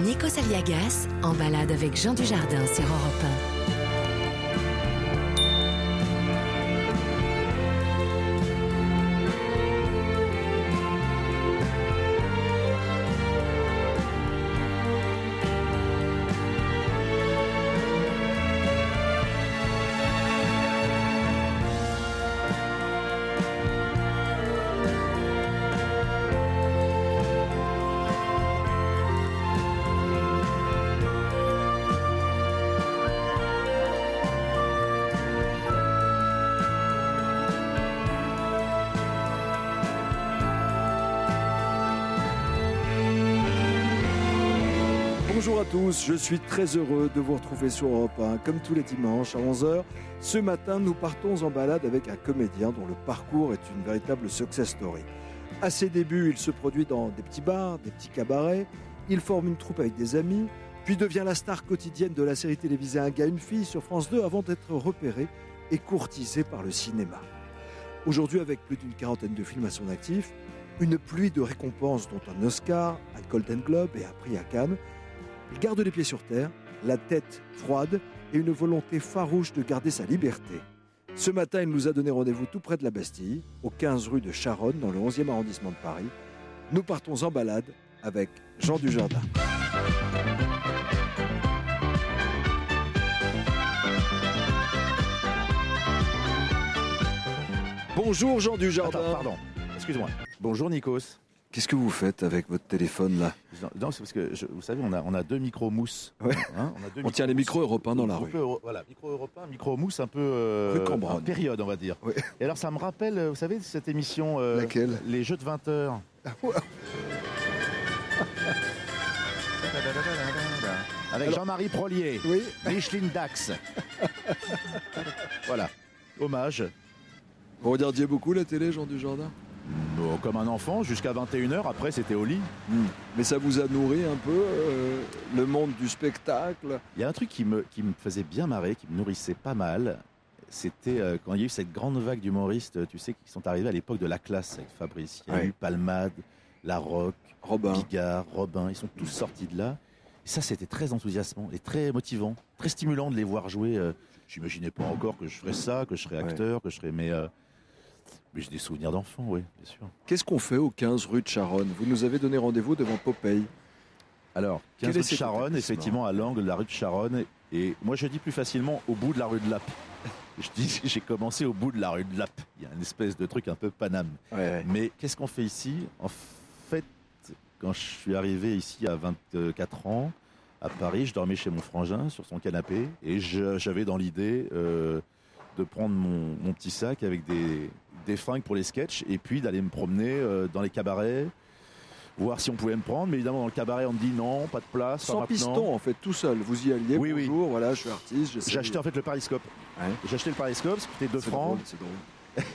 Nikos Aliagas, en balade avec Jean Dujardin sur Europe 1. Bonjour à tous, je suis très heureux de vous retrouver sur Europe 1, comme tous les dimanches à 11h. Ce matin, nous partons en balade avec un comédien dont le parcours est une véritable success story. À ses débuts, il se produit dans des petits bars, des petits cabarets, il forme une troupe avec des amis, puis devient la star quotidienne de la série télévisée Un gars, une fille sur France 2 avant d'être repéré et courtisé par le cinéma. Aujourd'hui, avec plus d'une quarantaine de films à son actif, une pluie de récompenses dont un Oscar, un Golden Globe et un prix à Cannes, il garde les pieds sur terre, la tête froide et une volonté farouche de garder sa liberté. Ce matin, il nous a donné rendez-vous tout près de la Bastille, au 15 rue de Charonne, dans le 11e arrondissement de Paris. Nous partons en balade avec Jean Dujardin. Bonjour Jean Dujardin. Attends, pardon, excuse-moi. Bonjour Nikos. Qu'est-ce que vous faites avec votre téléphone là ? Non, c'est parce que, vous savez, on a deux micros mousse. Ouais. Hein, on tient les micros européens dans la rue. Voilà, micro européen, micro mousse un peu en période, on va dire. Ouais. Et alors ça me rappelle, vous savez, cette émission... Laquelle ? Les jeux de 20 heures. Avec Jean-Marie Prolier, oui. Micheline Dax. Voilà, hommage. Vous regardiez beaucoup la télé, Jean Dujardin ? Bon, comme un enfant, jusqu'à 21h, après c'était au lit. Mais ça vous a nourri un peu, le monde du spectacle ? Il y a un truc qui me faisait bien marrer, qui me nourrissait pas mal. C'était quand il y a eu cette grande vague d'humoristes, tu sais, qui sont arrivés à l'époque de la classe avec Fabrice. Il y a eu Palmade, Larocque, Bigard, Robin, ils sont tous sortis de là. Et ça, c'était très enthousiasmant et très motivant, très stimulant de les voir jouer. J'imaginais pas encore que je ferais ça, que je serais acteur, que je serais... Mais j'ai des souvenirs d'enfant, oui, bien sûr. Qu'est-ce qu'on fait au 15 rue de Charonne ? Vous nous avez donné rendez-vous devant Popeye. Alors, 15 rue de Charonne, effectivement, à l'angle de la rue de Charonne. Et moi, je dis plus facilement au bout de la rue de Lappe. Je dis j'ai commencé au bout de la rue de Lappe. Il y a une espèce de truc un peu Paname. Ouais. Mais qu'est-ce qu'on fait ici ? En fait, quand je suis arrivé ici à 24 ans, à Paris, je dormais chez mon frangin sur son canapé. Et j'avais dans l'idée de prendre mon petit sac avec des fringues pour les sketchs et puis d'aller me promener dans les cabarets, voir si on pouvait me prendre. Mais évidemment, dans le cabaret, on me dit non, pas de place. Sans piston, en fait, tout seul. Vous y alliez, oui, bonjour, voilà, je suis artiste. J'ai acheté en fait le Pariscope. Ouais. J'ai acheté le Pariscope, ça coûtait 2 francs. C'est drôle.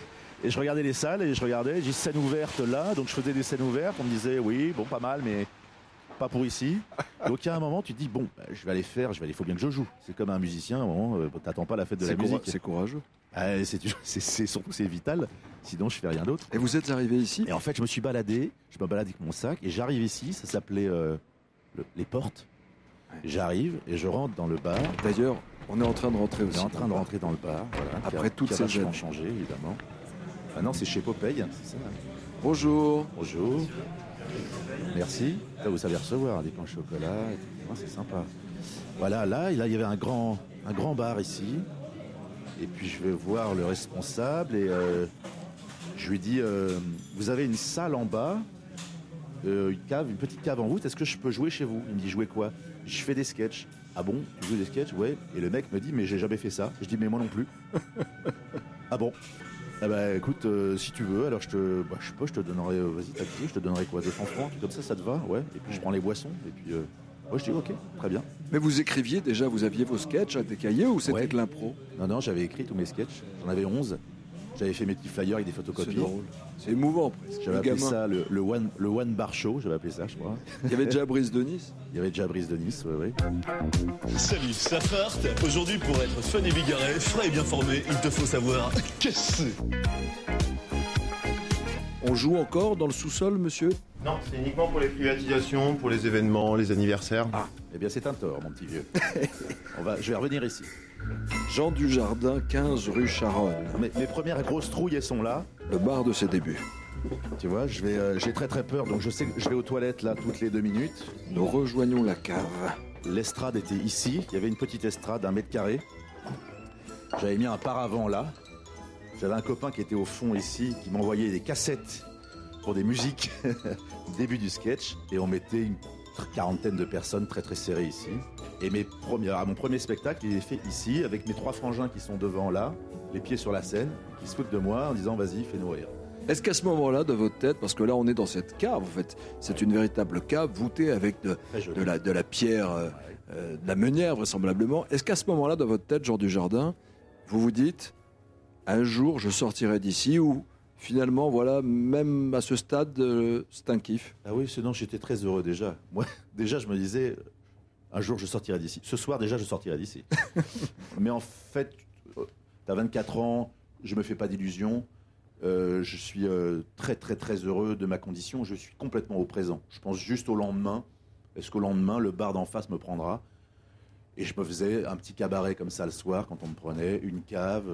Et je regardais les salles et j'ai scène ouverte là, donc je faisais des scènes ouvertes. On me disait oui, bon, pas mal, mais pas pour ici. Donc à un moment, tu te dis bon, je vais aller, il faut bien que je joue. C'est comme un musicien, à un moment, t'attends pas la fête de la musique. C'est courageux. C'est vital, sinon je fais rien d'autre. Et vous êtes arrivé ici ? Et en fait, je me baladais avec mon sac et j'arrive ici, ça s'appelait les Portes. Ouais. J'arrive et je rentre dans le bar. D'ailleurs, on est en train de rentrer aussi. On est en train de rentrer dans le bar, voilà. Après toutes ces années. Changé, évidemment. Ah non, c'est chez Popeye, c'est ça. Bonjour. Bonjour. Merci. Là, vous savez recevoir des pains au chocolat, c'est sympa. Voilà, là, il y avait un grand bar ici. Et puis je vais voir le responsable et je lui dis vous avez une salle en bas, une petite cave en voûte, est-ce que je peux jouer chez vous ? Il me dit jouer quoi ? Je fais des sketchs. Ah bon, tu joues des sketchs ? Ouais. Et le mec me dit mais j'ai jamais fait ça. Je dis mais moi non plus. Ah bon ? Ah bah écoute, si tu veux, alors je te donnerai, vas-y taxi, je te donnerai quoi, 200 francs, comme ça te va, ouais. Et puis je prends les boissons, et puis moi je dis ok, très bien. Mais vous écriviez déjà, vous aviez vos sketchs à des cahiers ou c'était de l'impro ? Non, j'avais écrit tous mes sketchs, j'en avais 11. J'avais fait mes petits flyers avec des photocopies. C'est drôle. C'est émouvant presque. J'avais appelé ça le one bar show, j'avais appelé ça, je crois. Il y avait déjà Brice de Nice ? Il y avait déjà Brice de Nice, oui. Salut, ça farte. Aujourd'hui, pour être fun et bigarré, frais et bien formé, il te faut savoir qu'est-ce que c'est. On joue encore dans le sous-sol, monsieur? Non, c'est uniquement pour les privatisations, pour les événements, les anniversaires. Ah, eh bien c'est un tort, mon petit vieux. Je vais revenir ici. Jean Dujardin, 15 rue Charonne. Mes premières grosses trouilles, elles sont là. Le bar de ses débuts. Tu vois, j'ai très très peur, donc je sais que je vais aux toilettes là toutes les 2 minutes. Nous rejoignons la cave. L'estrade était ici, il y avait une petite estrade d'1 mètre carré. J'avais mis un paravent là. J'avais un copain qui était au fond ici, qui m'envoyait des cassettes pour des musiques, début du sketch, et on mettait une quarantaine de personnes très très serrées ici. Et mon premier spectacle, il est fait ici, avec mes 3 frangins qui sont devant là, les pieds sur la scène, qui se foutent de moi en disant vas-y, fais-nous rire. Est-ce qu'à ce moment-là, de votre tête, parce que là on est dans cette cave, en fait, c'est une véritable cave voûtée avec de la pierre, de la meunière vraisemblablement, est-ce qu'à ce moment-là, dans votre tête, Jean Dujardin, vous vous dites, un jour je sortirai d'ici, ou finalement, voilà, même à ce stade, c'est un kiff? Ah oui, sinon j'étais très heureux déjà. Moi, déjà je me disais, un jour je sortirai d'ici. Ce soir déjà je sortirai d'ici. Mais en fait, t'as 24 ans, je me fais pas d'illusions. Je suis très très très heureux de ma condition. Je suis complètement au présent. Je pense juste au lendemain. Est-ce qu'au lendemain, le bar d'en face me prendra? Et je me faisais un petit cabaret comme ça le soir quand on me prenait, une cave.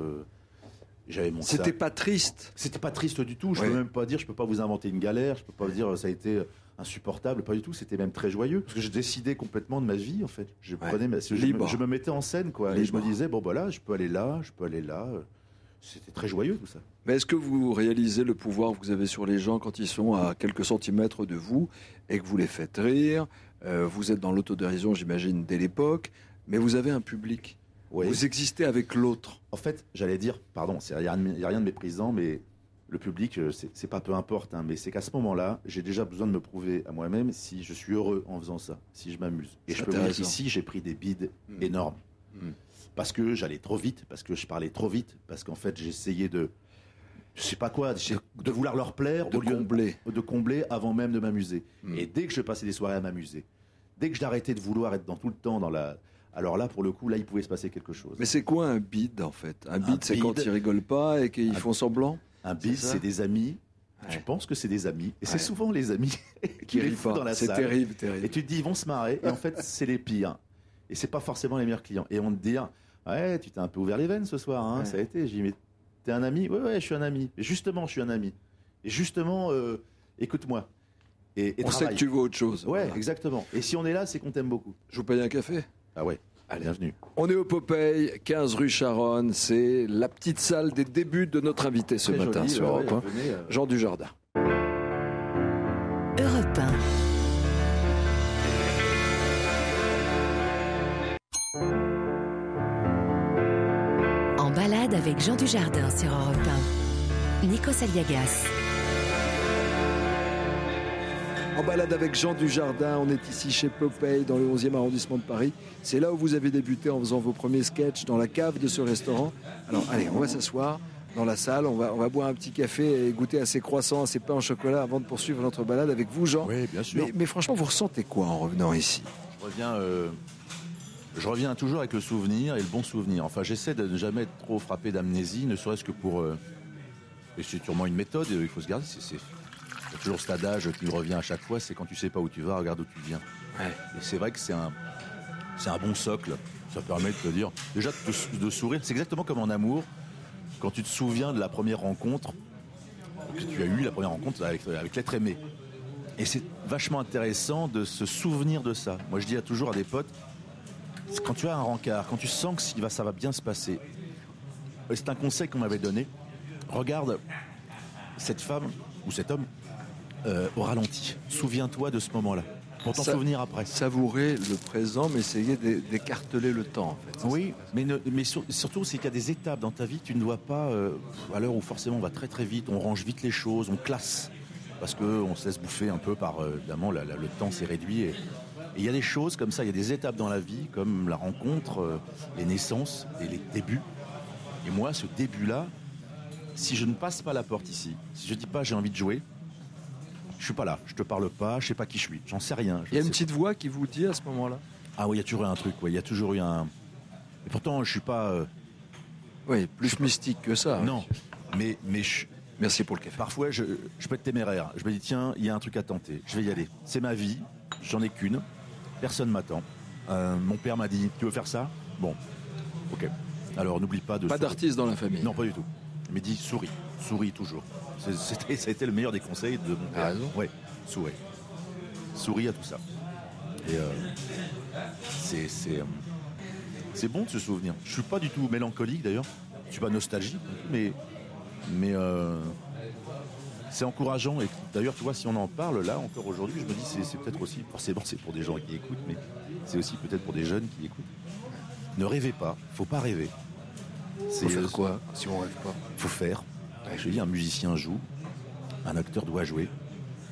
J'avais mon C'était sac. pas triste? C'était pas triste du tout. Je peux même pas dire, je peux pas vous inventer une galère. Je peux pas vous dire ça a été insupportable. Pas du tout. C'était même très joyeux parce que je décidais complètement de ma vie en fait. Je me mettais en scène quoi. Libre. Et je me disais bon voilà, je peux aller là, je peux aller là. C'était très joyeux tout ça. Mais est-ce que vous réalisez le pouvoir que vous avez sur les gens quand ils sont à quelques centimètres de vous et que vous les faites rire? Vous êtes dans l'autodérision, j'imagine, dès l'époque, mais vous avez un public. Oui. Vous existez avec l'autre. En fait, j'allais dire, pardon, il n'y a rien de méprisant, mais le public, c'est pas peu importe, hein, mais c'est qu'à ce moment-là, j'ai déjà besoin de me prouver à moi-même si je suis heureux en faisant ça, si je m'amuse. Et je peux vous dire qu'ici, j'ai pris des bides énormes. Parce que j'allais trop vite, parce que je parlais trop vite, parce qu'en fait, j'essayais de... Je sais pas quoi, de vouloir leur plaire, de combler avant même de m'amuser. Et dès que je passais des soirées à m'amuser, dès que j'arrêtais de vouloir être tout le temps dans la... Alors là, pour le coup, là, il pouvait se passer quelque chose. Mais c'est quoi un bide, en fait? Un bide, c'est quand ils rigolent pas et qu'ils font semblant? Un bide, c'est des amis. Ouais. Tu penses que c'est des amis. Et c'est souvent les amis qui les foutent dans la salle. C'est terrible, terrible. Et tu te dis, ils vont se marrer. Et en fait, c'est les pires. Et c'est pas forcément les meilleurs clients. Et on te dit, ouais, tu t'es un peu ouvert les veines ce soir, hein, ça a été. J'ai dit, mais t'es un ami? Ouais, je suis un ami. Et justement, je suis un ami. Et justement, écoute-moi. Et on sait que tu veux autre chose. Ouais, voilà. Exactement. Et si on est là, c'est qu'on t'aime beaucoup. Je vous paye un café? Ah ouais. Allez, bienvenue. On est au Popeye, 15 rue Charonne. C'est la petite salle des débuts de notre invité ce matin joli, sur Europe 1. Jean Dujardin. Europe 1. En balade avec Jean Dujardin sur Europe 1. Nikos Aliagas. En balade avec Jean Dujardin, on est ici chez Popeye dans le 11e arrondissement de Paris. C'est là où vous avez débuté en faisant vos premiers sketchs dans la cave de ce restaurant. Alors allez, on va s'asseoir dans la salle, on va boire un petit café et goûter à ces croissants, à ces pains au chocolat avant de poursuivre notre balade avec vous, Jean. Oui, bien sûr. Mais franchement, vous ressentez quoi en revenant ici? Je reviens toujours avec le souvenir et le bon souvenir. Enfin, j'essaie de ne jamais être trop frappé d'amnésie, ne serait-ce que pour... Et c'est sûrement une méthode, il faut se garder. C'est toujours cet adage qui revient à chaque fois, c'est quand tu sais pas où tu vas, regarde où tu viens. Ouais. Et c'est vrai que c'est un bon socle. Ça permet de te dire, déjà de sourire. C'est exactement comme en amour, quand tu te souviens de la première rencontre que tu as eue, la première rencontre avec l'être aimé. Et c'est vachement intéressant de se souvenir de ça. Moi, je dis toujours à des potes, quand tu as un rencard, quand tu sens que ça va bien se passer, c'est un conseil qu'on m'avait donné. Regarde cette femme ou cet homme au ralenti. Souviens-toi de ce moment-là. Pour t'en souvenir après. Savourer le présent, mais essayer d'écarteler le temps. En fait, oui, mais surtout, c'est qu'il y a des étapes dans ta vie. Tu ne dois pas, à l'heure où forcément on va très très vite, on range vite les choses, on classe. Parce qu'on se laisse bouffer un peu par, évidemment, le temps s'est réduit. Et il y a des choses comme ça, il y a des étapes dans la vie, comme la rencontre, les naissances et les débuts. Et moi, ce début-là, si je ne passe pas la porte ici, si je ne dis pas j'ai envie de jouer, je suis pas là, je te parle pas, je sais pas qui je suis, j'en sais rien. Il y a une petite voix qui vous dit à ce moment-là? Ah oui, il y a toujours eu un truc, il y a toujours eu un... Et pourtant, je suis pas... Oui, plus mystique que ça. Non, mais Merci pour le café. Parfois, je peux être téméraire. Je me dis, tiens, il y a un truc à tenter. Je vais y aller. C'est ma vie. J'en ai qu'une. Personne m'attend. Mon père m'a dit, tu veux faire ça ? Bon, ok. Alors, n'oublie pas de... Pas d'artiste dans la famille. Non, pas du tout. Il m'a dit, souris. Souris toujours. Ça a été le meilleur des conseils de mon père. Ah, raison. Oui, souris. Souris à tout ça. Et c'est bon de se souvenir. Je suis pas du tout mélancolique d'ailleurs. Je suis pas nostalgique, mais c'est encourageant. Et d'ailleurs, tu vois, si on en parle là encore aujourd'hui, je me dis c'est peut-être aussi, forcément c'est pour des gens qui écoutent, mais c'est aussi peut-être pour des jeunes qui écoutent. Ne rêvez pas, faut pas rêver. Faut faire quoi si on rêve pas ? Faut faire. Je dis, un musicien joue, un acteur doit jouer.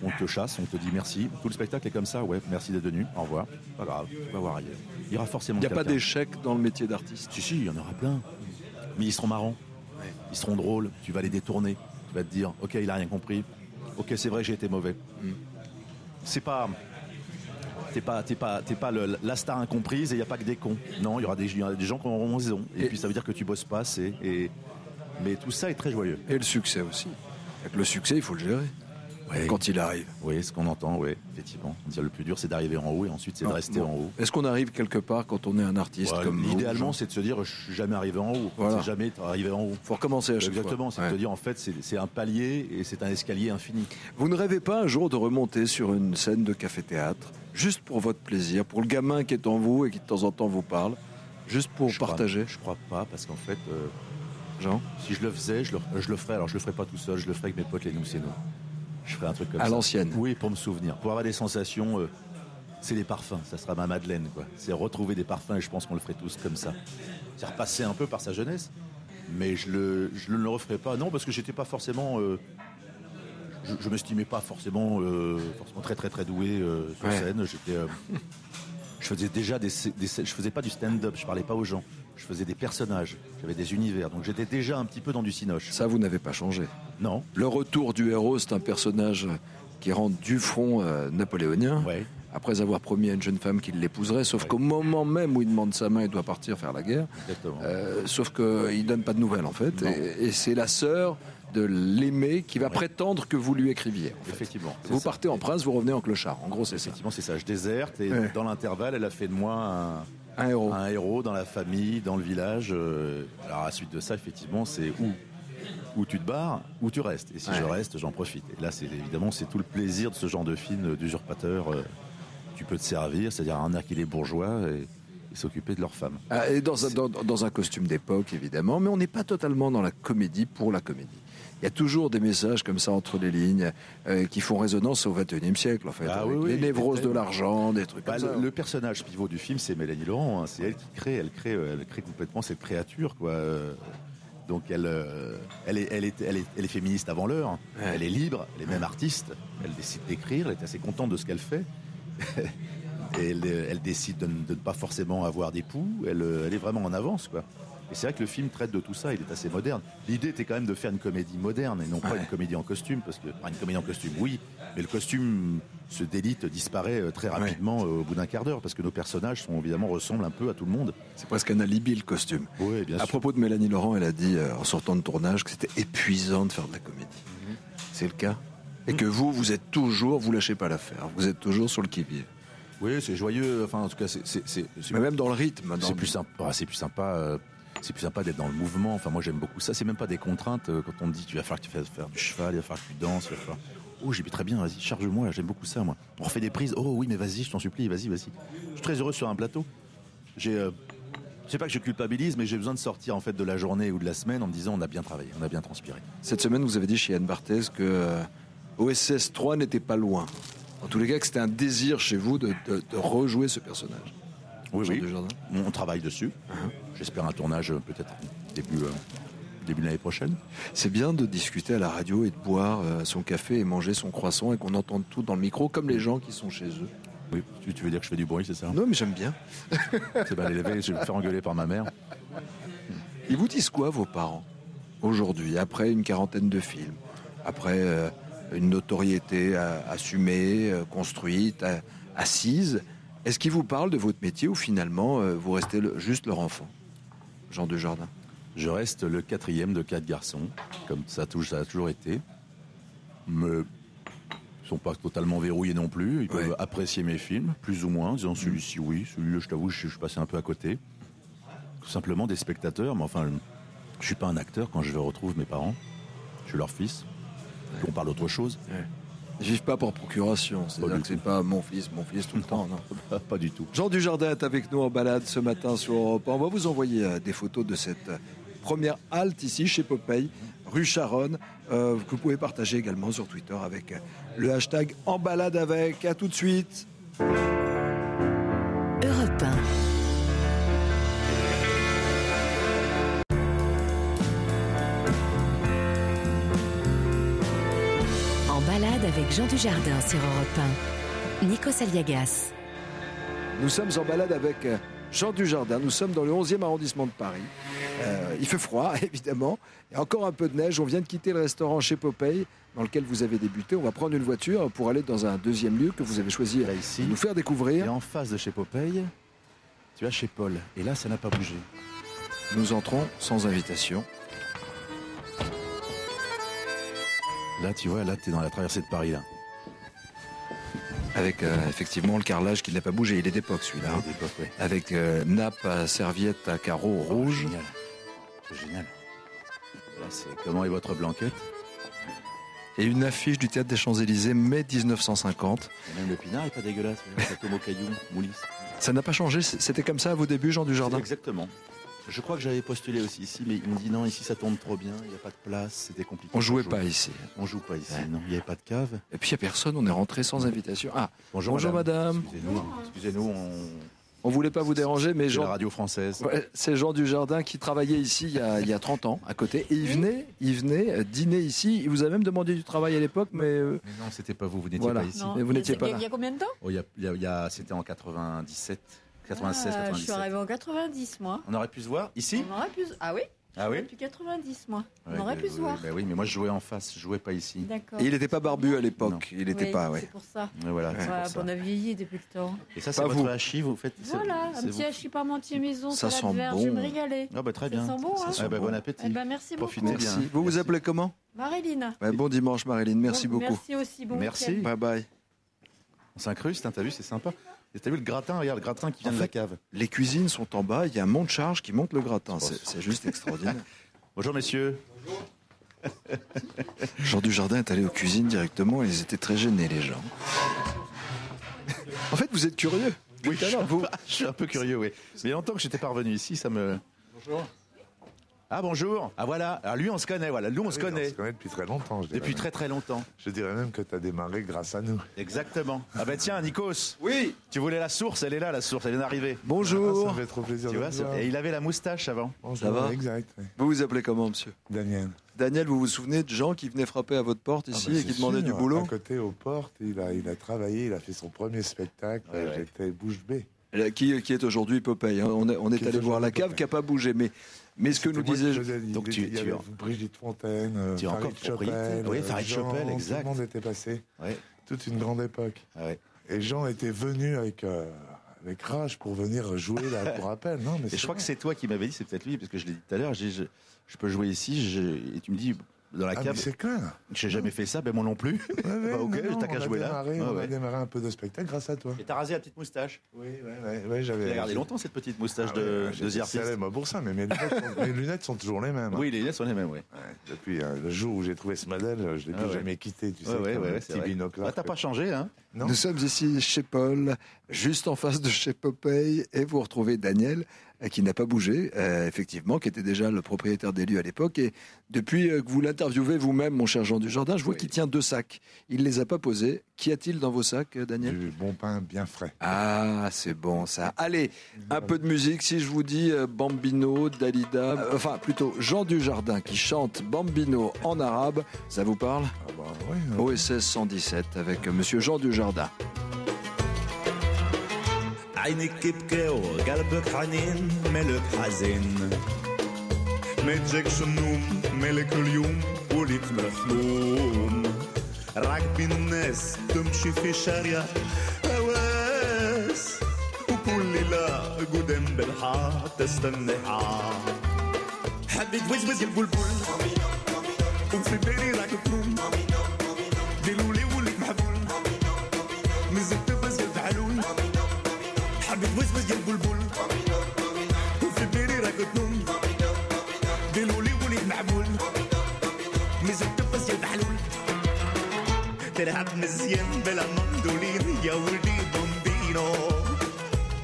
On te chasse, on te dit merci. Tout le spectacle est comme ça, ouais, merci d'être venu, au revoir. Pas grave, tu vas voir ailleurs. Il y aura forcément Il n'y a pas quelqu'un. d'échec dans le métier d'artiste. Si, il y en aura plein. Mais ils seront marrants. Ouais. Ils seront drôles. Tu vas les détourner. Tu vas te dire, ok, il a rien compris. Ok, c'est vrai, j'ai été mauvais. C'est pas... T'es pas la star incomprise et il n'y a pas que des cons. Non, il y aura des gens qui auront raison. Et puis ça veut dire que tu bosses pas assez. Mais tout ça est très joyeux. Et le succès aussi. Avec le succès, il faut le gérer. Ouais. Quand il arrive. Oui, ce qu'on entend, oui, effectivement. On dit, le plus dur, c'est d'arriver en haut et ensuite, c'est de rester en haut. Est-ce qu'on arrive quelque part quand on est un artiste comme vous ? Idéalement, c'est de se dire, je suis jamais arrivé en haut. Voilà. C'est jamais arrivé en haut. Il faut recommencer à chaque Exactement, fois. c'est de te dire, en fait, c'est un palier et c'est un escalier infini. Vous ne rêvez pas un jour de remonter sur une scène de café-théâtre, juste pour votre plaisir, pour le gamin qui est en vous et qui de temps en temps vous parle, juste pour partager ? Je crois pas, parce qu'en fait, Jean ? si je le faisais, je le ferais. Alors, je le ferais pas tout seul, je le ferais avec mes potes, les nous, c'est nous. Je ferais un truc comme ça. À l'ancienne. Oui, pour me souvenir. Pour avoir des sensations, c'est les parfums. Ça sera ma Madeleine, quoi. C'est retrouver des parfums et je pense qu'on le ferait tous comme ça. C'est repasser un peu par sa jeunesse. Mais je ne le referais pas. Non, parce que j'étais pas forcément... je m'estimais pas forcément très très très doué sur scène. Je faisais déjà je faisais pas du stand-up, je parlais pas aux gens. Je faisais des personnages, j'avais des univers. Donc j'étais déjà un petit peu dans du cinoche. Ça, vous n'avez pas changé. Non. Le retour du héros, c'est un personnage qui rentre du front napoléonien, Ouais. après avoir promis à une jeune femme qu'il l'épouserait, sauf qu'au moment même où il demande sa main, il doit partir faire la guerre. Exactement. Sauf qu'il ne donne pas de nouvelles, en fait. Et c'est la sœur de l'aimé qui va prétendre que vous lui écriviez. En fait. Effectivement. Vous partez en prince, vous revenez en clochard. En gros, c'est ça. Effectivement, c'est ça. Je déserte et dans l'intervalle, elle a fait de moi Un héros. un héros dans la famille, dans le village. Alors à la suite de ça, effectivement, c'est où tu te barres, où tu restes. Et si je reste, j'en profite. Et là, c'est tout le plaisir de ce genre de film d'usurpateur. Tu peux te servir, c'est-à-dire un air qu'il est bourgeois et s'occuper de leur femme. Et dans un costume d'époque, évidemment, mais on n'est pas totalement dans la comédie pour la comédie. Il y a toujours des messages comme ça entre les lignes qui font résonance au XXIe siècle, en fait. Avec les névroses de l'argent, des trucs comme ça. Le personnage pivot du film, c'est Mélanie Laurent. Hein. C'est elle qui crée. Elle crée complètement cette créature, quoi. Donc elle est féministe avant l'heure. Ouais. Elle est libre. Elle est même artiste. Elle décide d'écrire. Elle est assez contente de ce qu'elle fait. Et elle décide de ne pas forcément avoir d'époux. Elle est vraiment en avance, quoi. Et c'est vrai que le film traite de tout ça, il est assez moderne. L'idée était quand même de faire une comédie moderne et non pas une comédie en costume, parce que une comédie en costume, oui, mais le costume se délite, disparaît très rapidement au bout d'un quart d'heure, parce que nos personnages ressemblent un peu à tout le monde. C'est presque un alibi, le costume. Oui, bien sûr. À propos de Mélanie Laurent, elle a dit en sortant de tournage que c'était épuisant de faire de la comédie. C'est le cas. Et que vous êtes toujours, vous lâchez pas l'affaire, vous êtes toujours sur le qui-vive. Oui, c'est joyeux. Enfin, en tout cas, mais même dans le rythme. C'est plus sympa. C'est plus sympa d'être dans le mouvement. Enfin, moi, j'aime beaucoup ça. C'est même pas des contraintes. Quand on me dit, tu vas falloir que tu fasses faire du cheval, il va falloir que tu danses, il va falloir... Oh, j'ai très bien, vas-y, charge-moi. J'aime beaucoup ça, moi. On refait des prises. Oh oui, mais vas-y, je t'en supplie, vas-y. Je suis très heureux sur un plateau. Je sais pas que je culpabilise, mais j'ai besoin de sortir en fait de la journée ou de la semaine en me disant, on a bien travaillé, on a bien transpiré. Cette semaine, vous avez dit chez Yann Barthès que OSS 3 n'était pas loin. En tous les cas, que c'était un désir chez vous de rejouer ce personnage. Oui. On travaille dessus. J'espère un tournage peut-être début de l'année prochaine. C'est bien de discuter à la radio et de boire son café et manger son croissant et qu'on entende tout dans le micro, comme les gens qui sont chez eux. Oui, tu veux dire que je fais du bruit, c'est ça ? Non, mais j'aime bien. C'est mal élevé, je vais me faire engueuler par ma mère. Ils vous disent quoi, vos parents, aujourd'hui, après une quarantaine de films, après une notoriété assumée, construite, assise ? Est-ce qu'ils vous parlent de votre métier ou finalement vous restez juste leur enfant, Jean Dujardin ? Je reste le 4e de 4 garçons, comme ça a toujours été. Mais ils ne sont pas totalement verrouillés non plus. Ils peuvent apprécier mes films, plus ou moins, en disant celui-ci oui, celui-là je t'avoue je suis passé un peu à côté. Tout simplement des spectateurs, mais enfin je ne suis pas un acteur quand je retrouve mes parents. Je suis leur fils. Puis on parle d'autre chose. Ils vivent pas par procuration, c'est-à-dire que c'est pas mon fils tout le temps, non. Pas du tout. Jean Dujardin est avec nous en balade ce matin sur Europe 1. On va vous envoyer des photos de cette première halte ici chez Popeye, rue Charonne, que vous pouvez partager également sur Twitter avec le hashtag En balade avec. À tout de suite. Europe 1. En balade avec Jean Dujardin sur Europe 1. Nikos Aliagas. Nous sommes en balade avec Jean Dujardin. Nous sommes dans le 11e arrondissement de Paris. Il fait froid, évidemment. Il y a encore un peu de neige. On vient de quitter le restaurant chez Popeye, dans lequel vous avez débuté. On va prendre une voiture pour aller dans un deuxième lieu que vous avez choisi Là, ici. de nous faire découvrir. Et en face de chez Popeye, tu as chez Paul. Et là, ça n'a pas bougé. Nous entrons sans invitation. Là, tu vois, là, tu es dans la traversée de Paris, là. Avec effectivement le carrelage qui n'a pas bougé. Il est d'époque, celui-là. Ouais, d'époque, ouais. Avec nappe à serviette à carreaux rouges. Génial. C'est génial. Là, c'est comment est votre blanquette? Et une affiche du Théâtre des Champs-Élysées, mai 1950. Et même le pinard est pas dégueulasse. Ça tombe au caillou, moulis. Ça n'a pas changé. C'était comme ça à vos débuts, Jean Dujardin? Exactement. Je crois que j'avais postulé aussi ici, mais il me dit non, ici ça tombe trop bien, il n'y a pas de place, c'était compliqué. On jouait pas ici. On joue pas ici, Ouais. non, il n'y avait pas de cave. Et puis il n'y a personne, on est rentré sans invitation. Ah, bonjour madame. Excusez-nous, On voulait pas vous déranger, mais c'est la Jean, radio française. ouais, c'est Jean Dujardin qui travaillait ici il y a 30 ans, à côté. Et il venait dîner ici. Il vous a même demandé du travail à l'époque, mais Mais non, c'était pas vous, vous n'étiez Voilà. pas ici. Mais vous n'étiez pas là. Il y a combien de temps? Oh, c'était en 97, 96, Je 97. suis arrivée en 90, moi. On aurait pu se voir ici? On aurait pu... Ah oui? Ah oui? Depuis 90, moi. Ouais, On aurait bah, pu se voir. bah oui, mais moi je jouais en face, je jouais pas ici. D'accord. Et il n'était pas barbu à l'époque. Non. Il n'était Oui, pas, ouais. C'est pour ça. Et voilà, Ouais. c'est Ouais, pour ça. on a vieilli depuis le temps. Et ça, c'est Pas votre vous. hachis, vous faites Voilà, un c'est petit vous. hachis parmentier maison, Ça salade sent verte, bon. je vais me régaler. Ah bah très bien. Ça sent bon, hein? Ah bah, bon appétit. Eh ben, merci Profitez beaucoup. bien. Merci. Vous vous appelez comment? Marilyn. Ouais, bon dimanche, Marilyn. Merci Bon, beaucoup. Merci aussi, bon Merci. week-end. Bye bye. On s'incruste, hein, t'as vu, c'est sympa. Et t'as vu le gratin, regarde, le gratin qui vient En de la fait, cave. Les cuisines sont en bas. Il y a un monte charge qui monte le gratin. C'est juste extraordinaire. Bonjour messieurs. Jean Dujardin est allé aux cuisines directement et ils étaient très gênés, les gens. En fait, vous êtes curieux. Oui, Tout à l'heure, vous. je suis un peu curieux, oui. Mais il y a longtemps que j'étais pas revenu ici, ça me... Bonjour. Ah bonjour. Ah voilà, alors lui on se connaît, voilà. Nous on se Oui, connaît. On se connaît depuis très longtemps. Je dirais Depuis même. très très longtemps. Je dirais même que tu as démarré grâce à nous. Exactement. Ah bah tiens, Nikos. Oui. Tu voulais la source, elle est là, la source, elle vient d'arriver. Ah, Bonjour. ça me fait trop plaisir Tu de vois, te voir. et il avait la moustache avant. Bonjour, Ça va Exact. Oui. Vous vous appelez comment, monsieur? Daniel. Daniel, vous vous souvenez de gens qui venaient frapper à votre porte ici Ah bah, et qui c'est demandaient sûr, du boulot? À côté, aux portes, il a travaillé, il a fait son premier spectacle. Ouais, ouais. J'étais bouche bée. Qui est aujourd'hui Popeye, hein. On est Qui est allé voir la aujourd'hui cave Popeye. qui n'a pas bougé. Mais ce que nous C'était moi qui disait... faisais- Donc il y tu avait es- Brigitte Fontaine, Tu es encore Farid propriétaire. Chopel, Oui, Farid Jean, Chopel, tout exact. le monde était passé. Ouais. Toute une grande époque. Ah ouais. Et Jean était venu avec rage pour venir jouer là pour appel. Non, mais Et je crois que c'est toi qui m'avais dit, c'est peut-être lui, parce que je l'ai dit tout à l'heure, j'ai dit, je peux jouer ici, et tu me dis, dans la Ah, cave, mais c'est clair. j'ai jamais fait ça, ben moi non plus. Ouais, ouais, Bah, ok, non, t'as qu'à on a jouer là. démarré, Ouais, on a ouais. démarré un peu de spectacle grâce à toi. Et t'as rasé la petite moustache. Oui, ouais, j'avais. J'ai gardé longtemps cette petite moustache Ah ouais, de j'étais The Artist. célèbre pour ça, mais mes lunettes sont toujours les mêmes. hein. Oui, les lunettes sont les mêmes, oui. Ouais, depuis le jour où j'ai trouvé ce modèle, je l'ai Ah plus ouais. jamais quitté. Tu sais, Ouais, comme un c'est petit vrai. binocle. Ah, t'as pas changé, hein? Non. Nous sommes ici chez Paul, juste en face de chez Popeye, et vous retrouvez Daniel, qui n'a pas bougé, effectivement, qui était déjà le propriétaire des lieux à l'époque. Et depuis que vous l'interviewez vous-même, mon cher Jean Dujardin, je vois qu'il tient 2 sacs. Il ne les a pas posés. Qu'y a-t-il dans vos sacs, Daniel? Du bon pain bien frais. Ah, c'est bon ça. Allez, un peu de musique. Si je vous dis Bambino, Dalida, enfin plutôt Jean Dujardin qui chante Bambino en arabe, ça vous parle? Ah bah ouais. OSS 117 avec monsieur Jean Dujardin. عينك يبكي وقلبك حنين ملك حزين ما تجيكش النوم ملك اليوم وليت مخلوم راكبين الناس تمشي في شارع هواس وكل ليلة قدام بالحار تستنى حار حبيت وزوز يا البلبل وفي بالي راك تنوم دلولي وليت محبول نزلت بس يا البعلول حبيت وزوز يا البلبل وفي بالي راك تنوم دلولي وليت محبول نزلت بس يا البعلول تلعب مزيان بلا مندولين يا ولدي بومبينو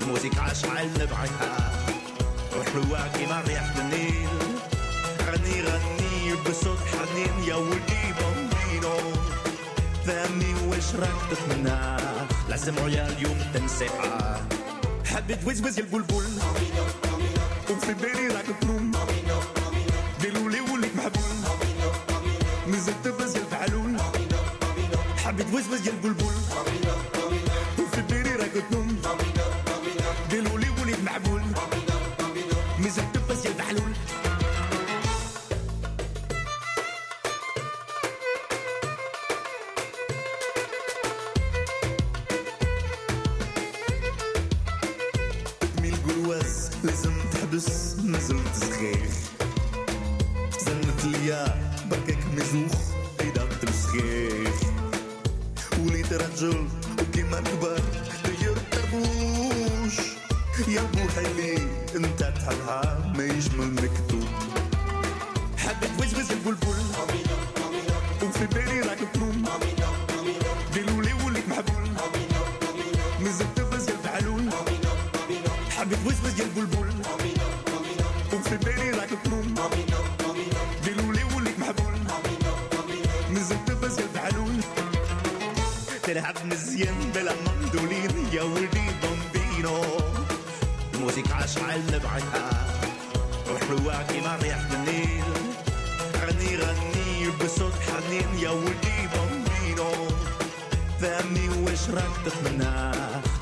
موسيقى شعل نبعتها وحلوة كيما ريحة النيل غني غني بصوت حنين يا ولدي بومبينو فهمني واش راك تتمنى لازم عيا اليوم تنسيحة حبيت وزوز يا البلبل وفي بالي راك تنوم دلولي وليت محبول نزلت بس يا البعلول حبيت وزوز يا البلبل وفي بالي راك تنوم دلولي وليت محبول نزلت بس يا البعلول تميل قلواز لازم تحبس نزلت صغير زنت ليا بركاك مزوخ ايدا تمسخير وليت رجل وكيما الكبار دير طربوش يا بو حلي انت تحبها ما يجمل مكتوب حبيت وزوز البلبل وفي بالي راك تنوم دلولي وليت محبول نزلت بس يا البعلول حبيت وزوز البلبل وفي بالي راك تنوم دلولي وليت محبول نزلت بس يا البعلول تلعب مزيان بلا مندولين يا ولدي بومبينو موسيقى شعل نبعتها وحلوة كيما ريحة النيل غني غني بصوت حنين يا ولدي بومبينو فهمني واش راك تتمنى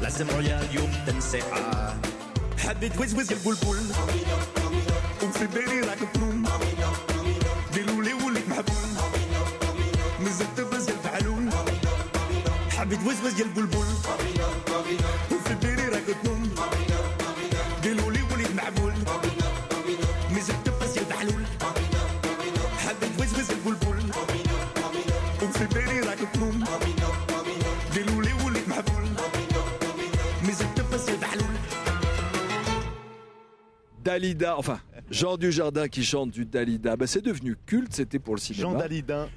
لازم عيا اليوم تنسيحة حبيت وزوز يا البلبل وفي بالي راك تنوم دلولي وليت محبول نزلت بس يا البعلول حبيت وزوز يا البلبل وفي بالي راك تنوم دلولي وليت محبول نزلت بس يا البعلول حبيت وزوز البلبل وفي بالي راك تنوم دلولي وليت محبول نزلت بس يا البعلول Dalida, enfin, Jean Dujardin qui chante du Dalida. Ben, c'est devenu culte, c'était pour le cinéma. Jean Dalidin.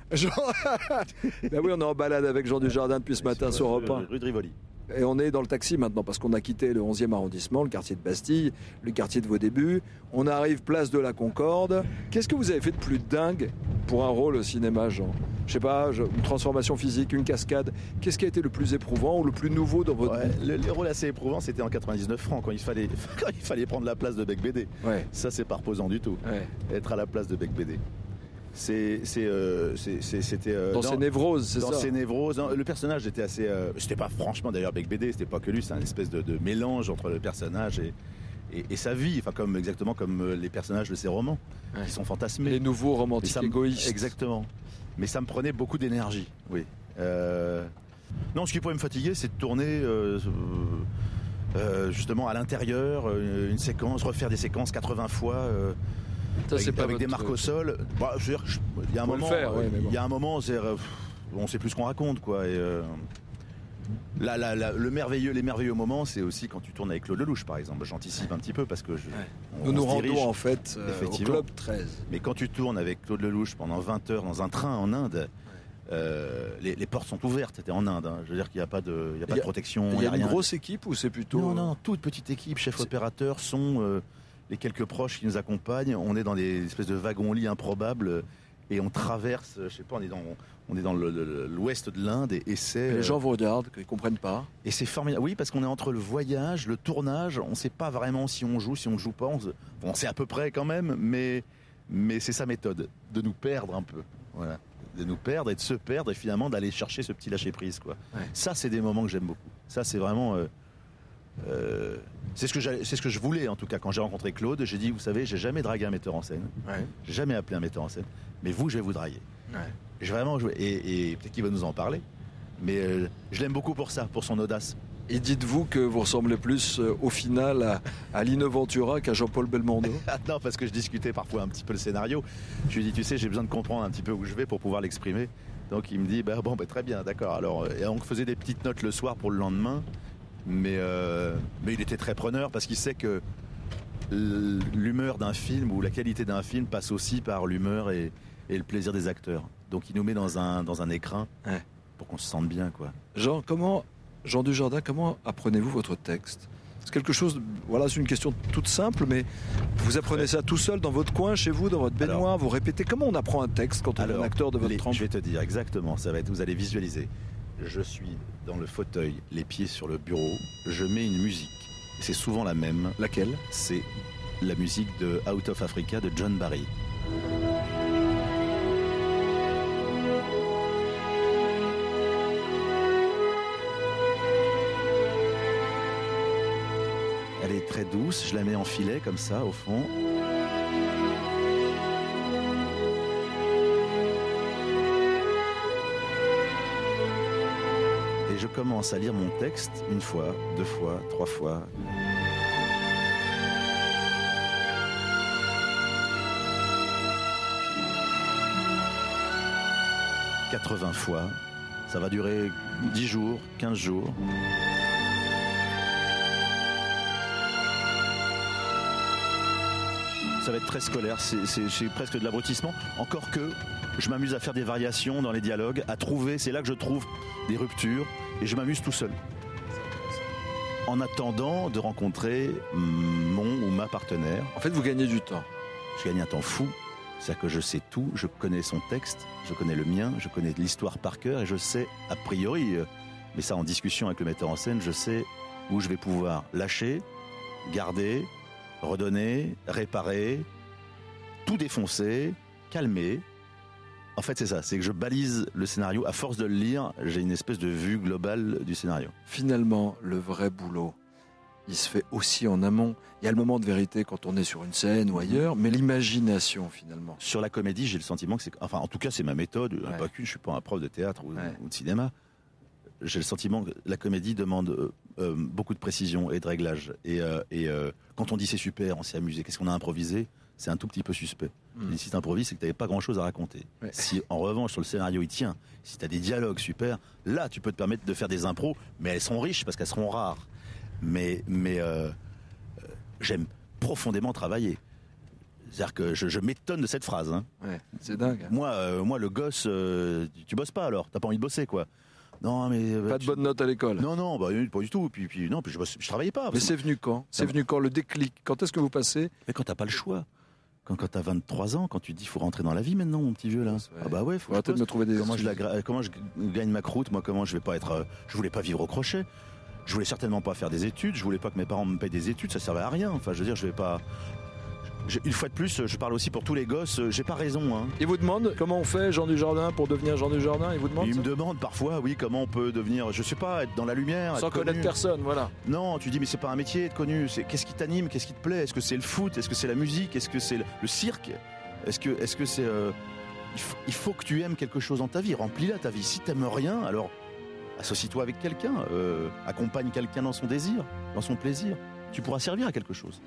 Ben oui, on est en balade avec Jean Dujardin depuis ce matin sur Europe 1. Rue de Rivoli. Et on est dans le taxi maintenant parce qu'on a quitté le 11e arrondissement, le quartier de Bastille, le quartier de vos débuts. On arrive place de la Concorde. Qu'est-ce que vous avez fait de plus dingue pour un rôle au cinéma, Jean? Je sais pas, une transformation physique, une cascade. Qu'est-ce qui a été le plus éprouvant ou le plus nouveau dans votre vie? Le rôle assez éprouvant, c'était en 99 francs quand il fallait prendre la place de Bec BD. Ouais. Ça, c'est pas reposant du tout. Ouais. Être à la place de Bec BD. C'était dans ses névroses, c'est ça? Dans ses névroses, le personnage était assez. C'était pas franchement d'ailleurs Bec BD, c'était pas que lui, c'est un espèce de mélange entre le personnage et sa vie, enfin exactement comme les personnages de ses romans, ouais, qui sont fantasmés. Les nouveaux romantiques égoïstes. Exactement. Mais ça me prenait beaucoup d'énergie, oui. Non, ce qui pourrait me fatiguer, c'est de tourner justement à l'intérieur, une séquence, refaire des séquences 80 fois. Ça, c'est pas avec des marques au sol. Bah, je veux dire, il y a un moment, il y a un moment, on sait plus ce qu'on raconte, quoi. Et, les merveilleux moments, c'est aussi quand tu tournes avec Claude Lelouch, par exemple. J'anticipe un petit peu parce que nous nous rendons en fait au Club 13. Mais quand tu tournes avec Claude Lelouch pendant 20 heures dans un train en Inde, les portes sont ouvertes. C'était en Inde. Hein. Je veux dire qu'il n'y a pas de protection. Il y a une rien. grosse équipe ou c'est plutôt non, toute petite équipe, chef opérateur, son. Les quelques proches qui nous accompagnent, on est dans des espèces de wagons-lits improbables et on traverse, je sais pas, on est dans l'ouest de l'Inde et c'est... Les gens vous regardent, qu'ils comprennent pas. Et c'est formidable, oui, parce qu'on est entre le voyage, le tournage, on sait pas vraiment si on joue, si on ne joue pas, on sait à peu près quand même, mais c'est sa méthode, de nous perdre un peu, voilà. De nous perdre et de se perdre et finalement d'aller chercher ce petit lâcher-prise, quoi. Ouais. Ça, c'est des moments que j'aime beaucoup. Ça, c'est vraiment... c'est ce que je voulais en tout cas quand j'ai rencontré Claude. J'ai dit, vous savez, j'ai jamais dragué un metteur en scène, j'ai jamais appelé un metteur en scène, mais vous, je vais vous draguer. J'ai vraiment joué et peut-être qu'il va nous en parler, mais je l'aime beaucoup pour ça, pour son audace. Et dites-vous que vous ressemblez plus au final à Lino Ventura qu'à Jean-Paul Belmondo. Ah non, parce que je discutais parfois un petit peu le scénario. Je lui ai dit, tu sais, j'ai besoin de comprendre un petit peu où je vais pour pouvoir l'exprimer. Donc il me dit, très bien, d'accord. Alors, et on faisait des petites notes le soir pour le lendemain. Mais il était très preneur parce qu'il sait que l'humeur d'un film ou la qualité d'un film passe aussi par l'humeur et le plaisir des acteurs. Donc il nous met dans un écrin pour qu'on se sente bien, quoi. Jean Dujardin, comment apprenez-vous votre texte? C'est quelque chose, voilà, c'est une question toute simple, mais vous apprenez ça tout seul dans votre coin, chez vous, dans votre baignoire, vous répétez. Comment on apprend un texte quand on est un acteur de votre trempe? Je vais te dire exactement, vous allez visualiser. Je suis dans le fauteuil, les pieds sur le bureau, je mets une musique. C'est souvent la même. Laquelle? C'est la musique de Out of Africa de John Barry. Elle est très douce, je la mets en filet comme ça au fond. Et je commence à lire mon texte une fois, 2 fois, 3 fois. « 80 fois. Ça va durer 10 jours, 15 jours. Ça va être très scolaire, c'est presque de l'abrutissement. Encore que je m'amuse à faire des variations dans les dialogues, à trouver, c'est là que je trouve des ruptures, et je m'amuse tout seul. En attendant de rencontrer mon ou ma partenaire. En fait, vous gagnez du temps. Je gagne un temps fou, c'est-à-dire que je sais tout, je connais son texte, je connais le mien, je connais l'histoire par cœur, et je sais, a priori, mais ça en discussion avec le metteur en scène, je sais où je vais pouvoir lâcher, garder, redonner, réparer, tout défoncer, calmer. En fait, c'est ça, c'est que je balise le scénario. À force de le lire, j'ai une espèce de vue globale du scénario. Finalement, le vrai boulot, il se fait aussi en amont. Il y a le moment de vérité quand on est sur une scène ou ailleurs, mais l'imagination, finalement. Sur la comédie, j'ai le sentiment que c'est... Enfin, en tout cas, c'est ma méthode. Pas qu'une, je suis pas un prof de théâtre ou de cinéma. J'ai le sentiment que la comédie demande beaucoup de précision et de réglage. Et quand on dit c'est super, on s'est amusé, qu'est-ce qu'on a improvisé, c'est un tout petit peu suspect. Et si tu improvises, c'est que tu n'avais pas grand-chose à raconter. Si en revanche, sur le scénario, il tient, si tu as des dialogues super, là, tu peux te permettre de faire des impros, mais elles sont riches parce qu'elles seront rares. Mais j'aime profondément travailler. C'est-à-dire que je m'étonne de cette phrase. Hein. C'est dingue. Hein. Moi, le gosse, tu bosses pas alors, t'as pas envie de bosser, quoi. Non, mais pas de bonnes notes à l'école. Non, pas du tout. Puis je travaillais pas. Mais c'est venu quand? C'est venu quand le déclic? Quand est-ce que vous passez? Mais quand t'as pas le choix. Quand t'as 23 ans, quand tu te dis faut rentrer dans la vie maintenant, mon petit vieux là. Ah bah ouais, faut peut-être me trouver des. Comment je gagne ma croûte, moi, comment je vais pas être. Je voulais pas vivre au crochet. Je voulais certainement pas faire des études. Je voulais pas que mes parents me payent des études. Ça servait à rien. Enfin, je veux dire, je vais pas. Une fois de plus, je parle aussi pour tous les gosses, j'ai pas raison. Hein. Ils vous demandent comment on fait, Jean Dujardin, pour devenir Jean Dujardin? Ils vous demandent? Ils me demandent parfois, oui, comment on peut devenir, je sais pas, être dans la lumière. Sans connaître personne, voilà. Non, tu dis, mais c'est pas un métier, être connu. Qu'est-ce qui t'anime? Qu'est-ce qui te plaît? Est-ce que c'est le foot? Est-ce que c'est la musique? Est-ce que c'est le cirque? Est-ce que c'est. Il faut que tu aimes quelque chose dans ta vie, remplis-la ta vie. Si t'aimes rien, alors associe-toi avec quelqu'un, accompagne quelqu'un dans son désir, dans son plaisir. Tu pourras servir à quelque chose.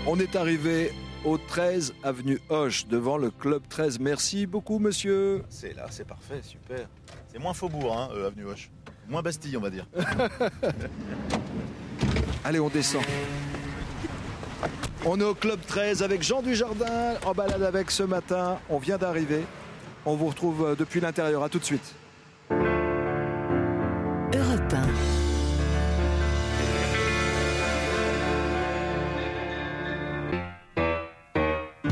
On est arrivé au 13 avenue Hoche, devant le Club 13. Merci beaucoup, monsieur. C'est là, c'est parfait, super. C'est moins Faubourg, hein, avenue Hoche. Moins Bastille, on va dire. Allez, on descend. On est au Club 13 avec Jean Dujardin, en balade avec ce matin. On vient d'arriver. On vous retrouve depuis l'intérieur. À tout de suite. Europe 1.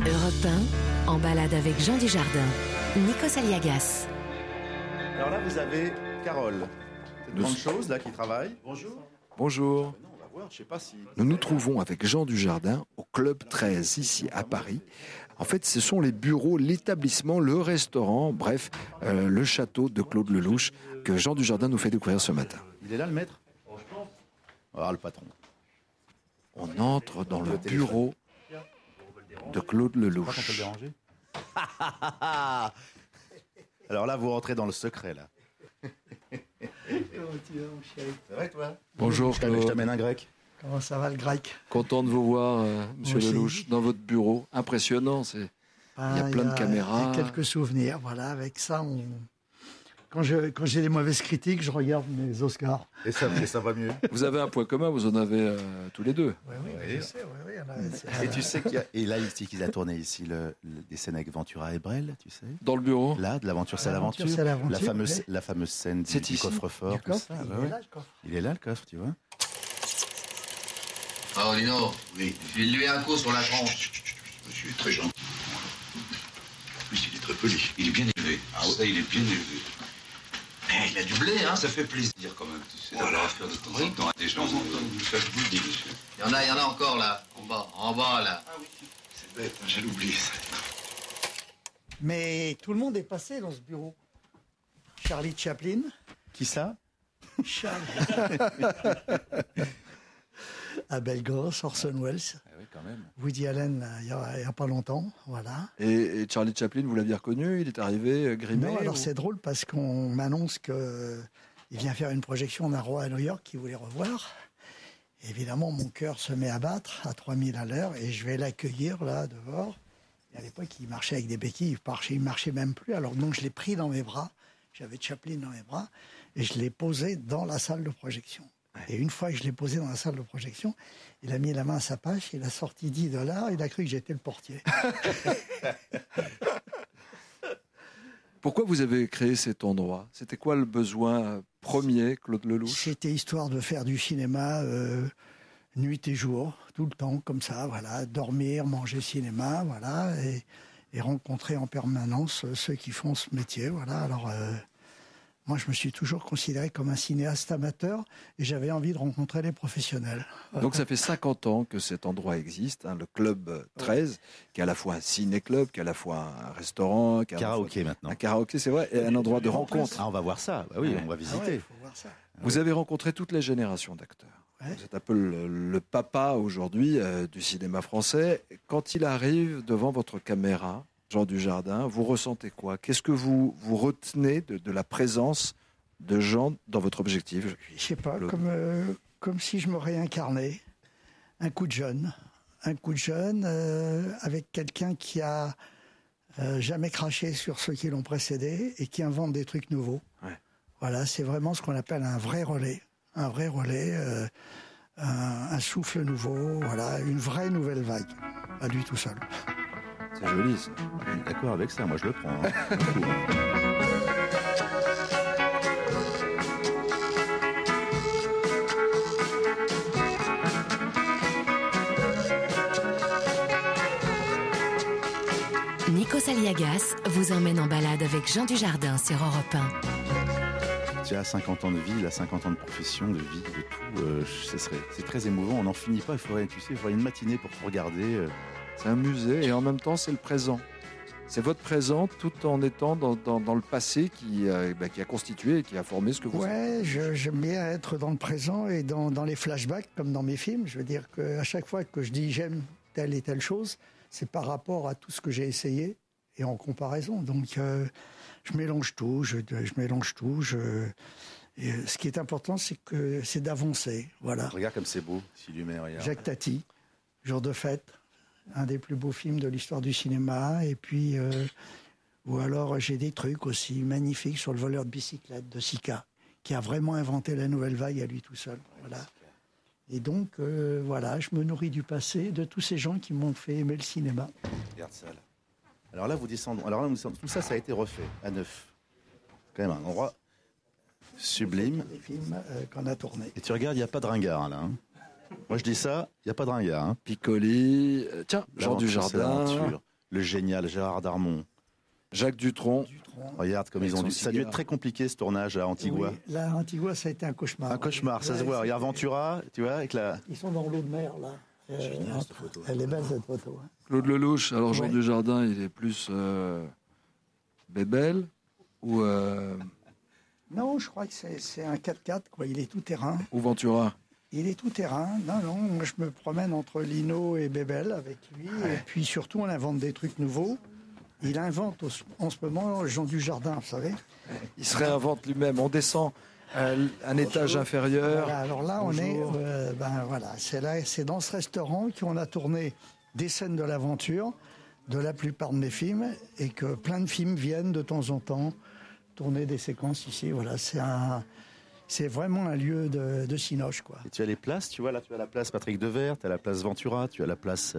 Europe 1, en balade avec Jean Dujardin, Nikos Aliagas. Alors là, vous avez Carole, cette grande chose là qui travaille. Bonjour. Bonjour. Non, on va voir, je sais pas si. Nous nous trouvons avec Jean Dujardin au Club 13, ici à Paris. En fait, ce sont les bureaux, l'établissement, le restaurant, bref, le château de Claude Lelouch que Jean Dujardin nous fait découvrir ce matin. Il est là, le maître? Ah, le patron. On entre dans le bureau de Claude Lelouch. On peut le déranger? Alors là, vous rentrez dans le secret, là. Comment tu vas, mon chéri? C'est vrai, toi? Bonjour Je Claude. t'amène un grec. Comment ça va, le grec? Content de vous voir, monsieur Moi aussi. Lelouch, dans votre bureau. Impressionnant, il y a plein de caméras. Il y a quelques souvenirs, voilà. Avec ça, quand j'ai des mauvaises critiques, je regarde mes Oscars. Et ça va mieux. Vous avez un point commun, vous en avez tous les deux. Oui, Oui. je sais, oui. Et tu sais qu'il y a... Et là, il a tourné ici des scènes avec Ventura et Brel, tu sais. Dans le bureau. Là, de l'aventure, c'est l'aventure. C'est l'aventure, La fameuse scène C'est du ici. coffre-fort. Du tout coffre, ça, il bah est ouais. là, le coffre. Il est là, le coffre, tu vois. Oh, Lino, oui. File-lui un coup sur la tronche. Monsieur est très gentil. En plus, il est très poli. Il est bien élevé. Ah ouais, il est bien élevé. Eh, il a du blé, hein, ça fait plaisir quand même. Tu sais, d'avoir affaire de temps en temps à des gens. Ça, je vous le dis, monsieur. Il y en a encore là, en bas là. Ah oui, c'est bête, hein, j'allais oublier ça. Mais tout le monde est passé dans ce bureau. Charlie Chaplin. Qui ça? Charlie. Abel Gross, Orson Welles, Oui, quand même. Woody Allen, il y a pas longtemps, voilà. Et Charlie Chaplin, vous l'aviez reconnu? Il est arrivé grimé? Non, alors ou- c'est drôle parce qu'on m'annonce qu'il vient faire une projection d'un roi à New York qu'il voulait revoir. Évidemment, mon cœur se met à battre à 3000 à l'heure et je vais l'accueillir là dehors. Et à l'époque, il marchait avec des béquilles, il marchait même plus. Alors donc, je l'ai pris dans mes bras. J'avais Chaplin dans mes bras et je l'ai posé dans la salle de projection. Et une fois que je l'ai posé dans la salle de projection, il a mis la main à sa poche, il a sorti $10, il a cru que j'étais le portier. Pourquoi vous avez créé cet endroit? C'était quoi le besoin premier, Claude Lelouch? C'était histoire de faire du cinéma nuit et jour, tout le temps, comme ça, voilà. Dormir, manger cinéma, voilà, et rencontrer en permanence ceux qui font ce métier, voilà. Alors, moi, je me suis toujours considéré comme un cinéaste amateur et j'avais envie de rencontrer les professionnels. Voilà. Donc ça fait 50 ans que cet endroit existe, hein, le Club 13, qui est à la fois un ciné-club, qui est à la fois un restaurant, qui est à la Karaoké fois maintenant. un karaoké, c'est vrai, et un endroit de rencontre. Ah, on va voir ça. Bah oui, Ouais. on va Ah visiter. ouais, il faut voir ça. Vous avez rencontré toutes les générations d'acteurs. Ouais. Vous êtes un peu le papa aujourd'hui du cinéma français. Quand il arrive devant votre caméra, Jean Dujardin, vous ressentez quoi? Qu'est-ce que vous retenez de la présence de Jean dans votre objectif? Je sais pas, Claude. comme si je me réincarnais. Un coup de jeune avec quelqu'un qui a jamais craché sur ceux qui l'ont précédé et qui invente des trucs nouveaux. Ouais. Voilà, c'est vraiment ce qu'on appelle un vrai relais, un souffle nouveau, voilà, une vraie nouvelle vague, à lui tout seul. C'est joli, ça. D'accord avec ça, moi je le prends. Hein. Nikos Aliagas vous emmène en balade avec Jean Dujardin sur Europe 1. Tu as 50 ans de vie, il a 50 ans de profession, de vie, de tout. C'est très émouvant, on n'en finit pas. Il faudrait une matinée pour tout regarder. C'est un musée et en même temps c'est le présent. C'est votre présent tout en étant dans le passé qui a constitué et qui a formé ce que vous êtes. Ouais, j'aime bien être dans le présent et dans les flashbacks, comme dans mes films. Je veux dire qu'à chaque fois que je dis j'aime telle et telle chose, c'est par rapport à tout ce que j'ai essayé et en comparaison. Donc, je mélange tout, et ce qui est important, c'est d'avancer. Voilà. Regarde comme c'est beau, si lui met, regarde. Jacques Tati, Jour de fête, un des plus beaux films de l'histoire du cinéma. Et puis, ou alors j'ai des trucs aussi magnifiques sur le voleur de bicyclette de Sika, qui a vraiment inventé la nouvelle vague à lui tout seul. Voilà. Et donc, voilà, je me nourris du passé, de tous ces gens qui m'ont fait aimer le cinéma. Regarde ça, là. Alors là, tout ça, ça a été refait, à neuf. Quand même un endroit sublime. Des films qu'on a tournés. Et tu regardes, il n'y a pas de ringard, là. Hein. Moi, je dis ça, il n'y a pas de ringard. Hein. Piccoli, tiens, Jean Dujardin, le génial Gérard Darmon, Jacques Dutronc. Regarde comme ils ont dû. Ça a dû être très compliqué ce tournage à Antigua. Oui, là, Antigua, ça a été un cauchemar. Un cauchemar, ça se voit. Regarde Ventura, tu vois, avec la. Ils sont dans l'eau de mer, là. Génial, cette photo. Elle est belle cette photo. Hein. Claude Lelouch, alors Jean Ouais. Dujardin, il est plus bébel ou Non, je crois que c'est un 4x4, quoi. Il est tout terrain. Ventura? Il est tout terrain. Non, moi je me promène entre Lino et Bébel avec lui. Et puis surtout, on invente des trucs nouveaux. Il invente en ce moment Jean Dujardin, vous savez. Il se réinvente lui-même. On descend un étage inférieur. Voilà, alors là, Bonjour. on est, c'est dans ce restaurant qu'on a tourné des scènes de l'aventure de la plupart de mes films et que plein de films viennent de temps en temps tourner des séquences ici. Voilà, c'est vraiment un lieu de cinoche, quoi. Et tu as les places, tu vois, là tu as la place Patrick Devers, tu as la place Ventura, tu as la place...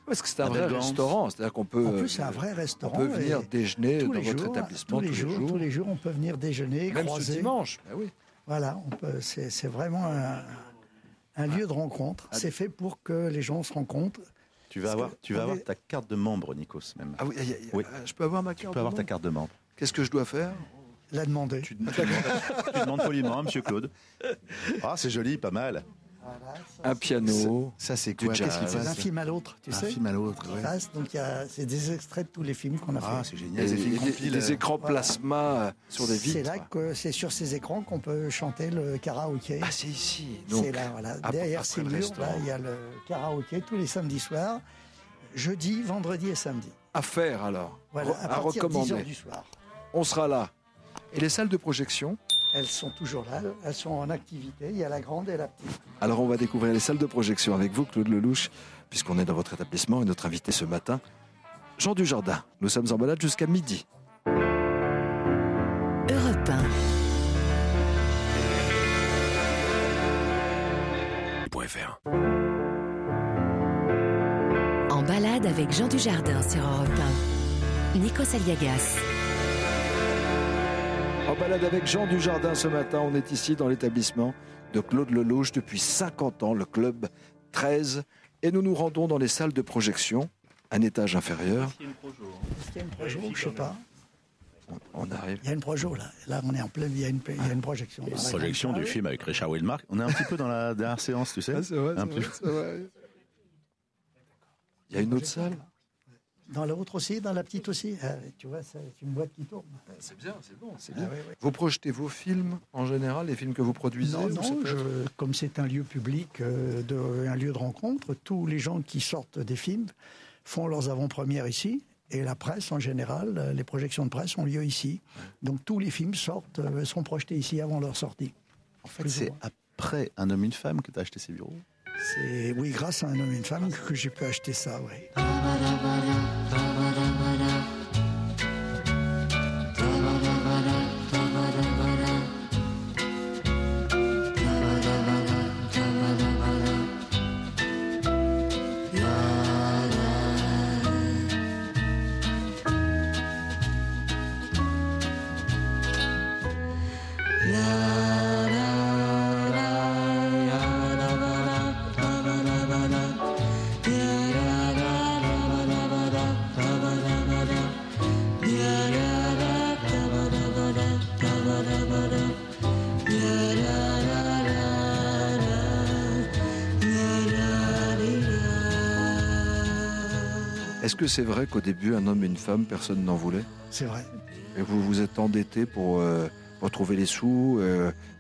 Parce que c'est un La vrai Belle Gance. restaurant, c'est-à-dire qu'on peut. En plus, c'est un vrai On restaurant. peut venir et déjeuner tous dans les votre jours, établissement tous les jours, on peut venir déjeuner, Même croiser. ce dimanche. Ben oui. Voilà, c'est vraiment un lieu de rencontre. C'est fait pour que les gens se rencontrent. Tu vas avoir ta carte de membre, Nikos, même. Ah oui, Oui. je peux avoir ma Tu carte peux avoir de ta membre carte de membre. Qu'est-ce que je dois faire? La demander. Tu demandes poliment à Monsieur Claude. Ah, c'est joli, pas mal. Voilà, Un piano. Ça, c'est Du quoi? jazz. Qu'est-ce qui c'est d'un passe? film à l'autre, tu Un sais. film à l'autre, ouais. Passe, donc c'est des extraits de tous les films qu'on a Ah, fait. c'est génial. Et Des films compiles. des écrans Voilà. plasma sur des vitres. C'est là que c'est sur ces écrans qu'on peut chanter le karaoké. Ah, c'est ici. Donc, C'est là, voilà. après Derrière ces le murs, restaurant. là, il y a le karaoké tous les samedis soirs, jeudi, vendredi et samedi. à faire alors. Voilà, à à partir de 10 recommander. heures du soir. On sera là. Et les salles de projection? Elles sont toujours là, elles sont en activité. Il y a la grande et la petite. Alors on va découvrir les salles de projection avec vous, Claude Lelouch, puisqu'on est dans votre établissement et notre invité ce matin, Jean Dujardin. Nous sommes en balade jusqu'à midi. Europe 1. En balade avec Jean Dujardin sur Europe 1. Nikos Aliagas. En balade avec Jean Dujardin ce matin, on est ici dans l'établissement de Claude Lelouch depuis 50 ans, le club 13, et nous nous rendons dans les salles de projection, un étage inférieur. Est-ce qu'il y a une projo? Je sais pas. On arrive. Il y a une projo là. Là, on est en plein. Il y a une projection. Une projection du film avec Richard Widmark. On est un petit peu dans la dernière séance, tu sais. c'est vrai, Un peu. Il y a une autre salle? Dans l'autre aussi, dans la petite aussi. Tu vois, c'est une boîte qui tourne. C'est bien, c'est bon, c'est Ah, bien. oui, oui. Vous projetez vos films en général, les films que vous produisez? Non, ou ça peut être- comme c'est un lieu public, un lieu de rencontre, tous les gens qui sortent des films font leurs avant-premières ici. Et la presse, en général, les projections de presse ont lieu ici. Donc tous les films sont projetés ici avant leur sortie. En fait, c'est après Un homme, une femme que tu as acheté ces bureaux. Oui, grâce à un homme et une femme que j'ai pu acheter ça, oui. Est-ce que c'est vrai qu'au début, un homme et une femme, personne n'en voulait? C'est vrai. Et vous vous êtes endetté pour trouver les sous,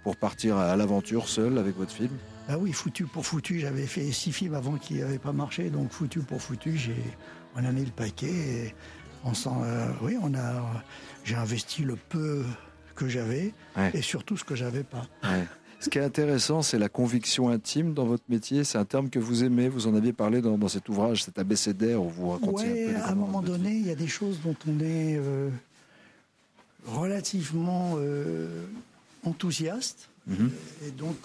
pour partir à l'aventure seul avec votre film? Ah oui, foutu pour foutu, j'avais fait 6 films avant qui n'avaient pas marché, donc foutu pour foutu, on a mis le paquet. Et j'ai investi le peu que j'avais et surtout ce que j'avais pas. Ouais. Ce qui est intéressant, c'est la conviction intime dans votre métier. C'est un terme que vous aimez. Vous en aviez parlé dans cet ouvrage, cet abécédaire où vous racontiez un peu. Oui, les à un moment donné, il y a des choses dont on est relativement enthousiaste. Et donc,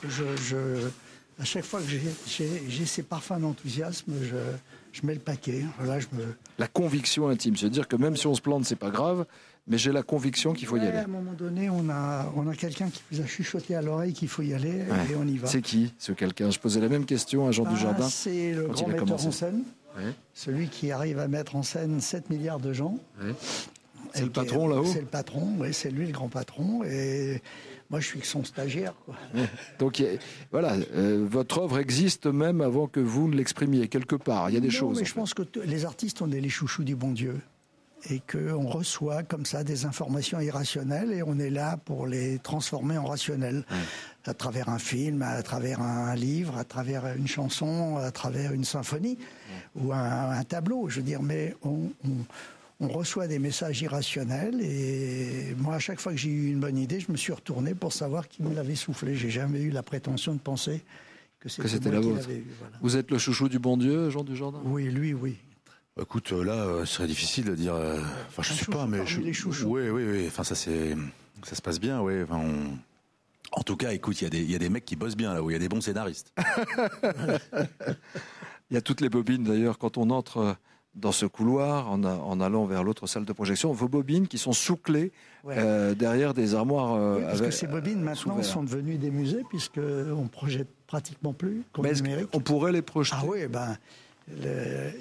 à chaque fois que j'ai ces parfums d'enthousiasme, je mets le paquet. Voilà, La conviction intime, c'est-à-dire que même si on se plante, c'est pas grave, mais j'ai la conviction qu'il faut y aller. À un moment donné, on a quelqu'un qui vous a chuchoté à l'oreille qu'il faut y aller et on y va. C'est qui, ce quelqu'un? Je posais la même question à Jean Dujardin. C'est le quand grand il a metteur commencé. en scène, Ouais. celui qui arrive à mettre en scène 7 milliards de gens. Ouais. C'est Et le patron là-haut? C'est le patron, oui, c'est lui le grand patron. Et Moi, je suis que son stagiaire, quoi. Donc voilà, votre œuvre existe même avant que vous ne l'exprimiez quelque part. Il y a des choses. Mais je pense que les artistes, on est les chouchous du bon Dieu. Et qu'on reçoit comme ça des informations irrationnelles et on est là pour les transformer en rationnelles. À travers un film, à travers un livre, à travers une chanson, à travers une symphonie ou un tableau, je veux dire. Mais on reçoit des messages irrationnels et moi, à chaque fois que j'ai eu une bonne idée, je me suis retourné pour savoir qui me l'avait soufflé. J'ai jamais eu la prétention de penser que c'était la moi qui vôtre. l'avais eu. Voilà. Vous êtes le chouchou du bon Dieu, Jean Dujardin? Oui, lui, oui. Écoute, là, ce serait difficile de dire. Enfin, je sais pas, mais oui. Enfin, ça se passe bien, oui. Enfin, en tout cas, écoute, il y a des mecs qui bossent bien là, où il y a des bons scénaristes. Il y a toutes les bobines d'ailleurs quand on entre dans ce couloir en allant vers l'autre salle de projection. Vos bobines qui sont sous-clés derrière des armoires. Oui, parce que ces bobines maintenant sont devenues des musées puisque on projette pratiquement plus comme numérique. On pourrait les projeter. Ah oui,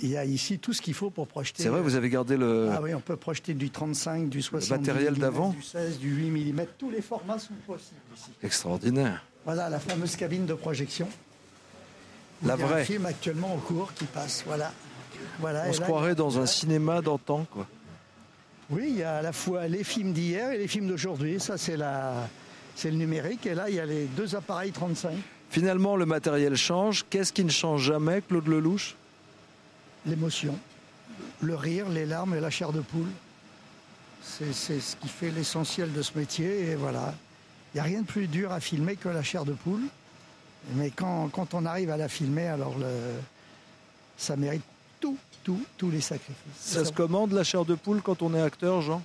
il y a ici tout ce qu'il faut pour projeter. C'est vrai, vous avez gardé le... Ah oui, on peut projeter du 35, du 60, le matériel d'avant, du 16, du 8 mm. Tous les formats sont possibles ici. Extraordinaire. Voilà la fameuse cabine de projection. La vraie. Il y a un film actuellement en cours qui passe, voilà. On se croirait dans un cinéma d'antan, quoi. Oui, il y a à la fois les films d'hier et les films d'aujourd'hui. Ça, c'est le numérique. Et là, il y a les deux appareils 35. Finalement, le matériel change. Qu'est-ce qui ne change jamais, Claude Lelouch? L'émotion, le rire, les larmes et la chair de poule. C'est ce qui fait l'essentiel de ce métier. Et voilà, il n'y a rien de plus dur à filmer que la chair de poule. Mais quand on arrive à la filmer, alors ça mérite tous les sacrifices. Ça se commande la chair de poule quand on est acteur, Jean?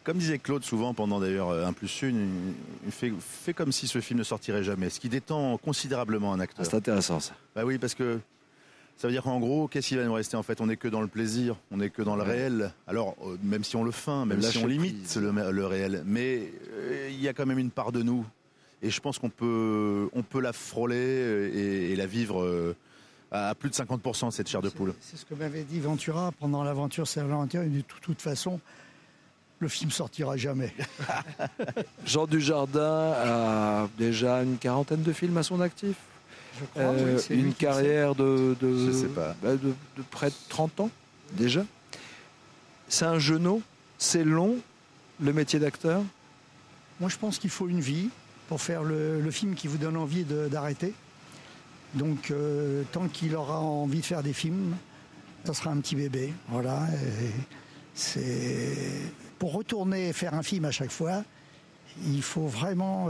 Comme disait Claude souvent pendant d'ailleurs 1+1, il fait comme si ce film ne sortirait jamais, ce qui détend considérablement un acteur. C'est intéressant ça. Bah oui, parce que ça veut dire qu'en gros, qu'est-ce qui va nous rester en fait? On n'est que dans le plaisir, on n'est que dans le réel. Alors, même si on le feint, même si on limite le réel, mais il y a quand même une part de nous. Et je pense qu'on peut la frôler et la vivre à plus de 50%, cette chair de poule. C'est ce que m'avait dit Ventura pendant l'aventure Saint-Valentin. Il dit de toute façon, le film sortira jamais. Jean Dujardin a déjà une quarantaine de films à son actif. Je crois, oui, une carrière de je sais pas. De près de 30 ans, déjà. C'est un genou, c'est long, le métier d'acteur. Moi, je pense qu'il faut une vie pour faire le film qui vous donne envie d'arrêter. Donc, tant qu'il aura envie de faire des films, ça sera un petit bébé. Voilà. Pour retourner et faire un film à chaque fois, il faut vraiment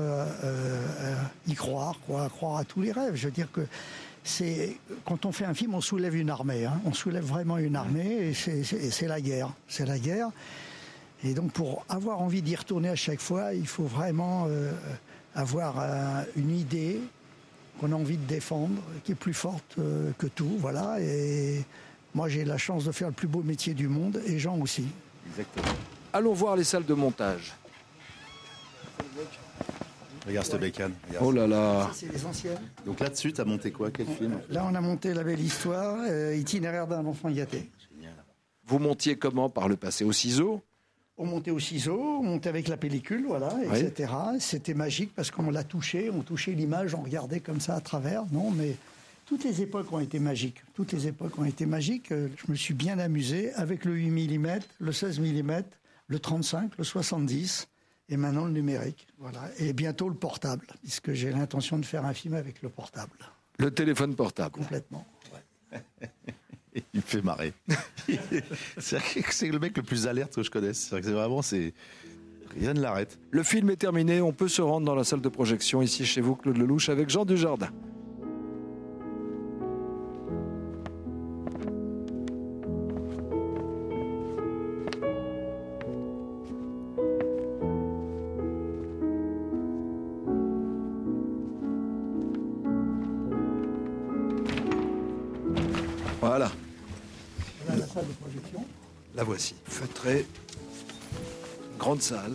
y croire, croire à tous les rêves. Je veux dire que quand on fait un film, on soulève une armée. On soulève vraiment une armée et c'est la guerre. C'est la guerre. Et donc, pour avoir envie d'y retourner à chaque fois, il faut vraiment avoir une idée qu'on a envie de défendre, qui est plus forte que tout. Voilà. Et moi, j'ai la chance de faire le plus beau métier du monde, et Jean aussi. Exactement. Allons voir les salles de montage. Regarde cette bécane. Oh là là. Ça, c'est les anciennes. Donc là-dessus, tu as monté quoi? Quel film? Là, on a monté La Belle Histoire, Itinéraire d'un enfant gâté. Génial. Vous montiez comment? Par le passé? Au ciseau? On montait au ciseau, on montait avec la pellicule, voilà, etc. Oui. C'était magique parce qu'on l'a touché, on touchait l'image, on regardait comme ça à travers. Non, mais toutes les époques ont été magiques. Toutes les époques ont été magiques. Je me suis bien amusé avec le 8 mm, le 16 mm, le 35, le 70 et maintenant le numérique. Voilà. Et bientôt le portable, puisque j'ai l'intention de faire un film avec le portable. Le téléphone portable. Complètement. Ouais. Il me fait marrer. C'est le mec le plus alerte que je connaisse. C'est vraiment, rien ne l'arrête. Le film est terminé. On peut se rendre dans la salle de projection ici chez vous, Claude Lelouch, avec Jean Dujardin. Voilà. Voilà la salle de projection. La voici, feutrée, grande salle.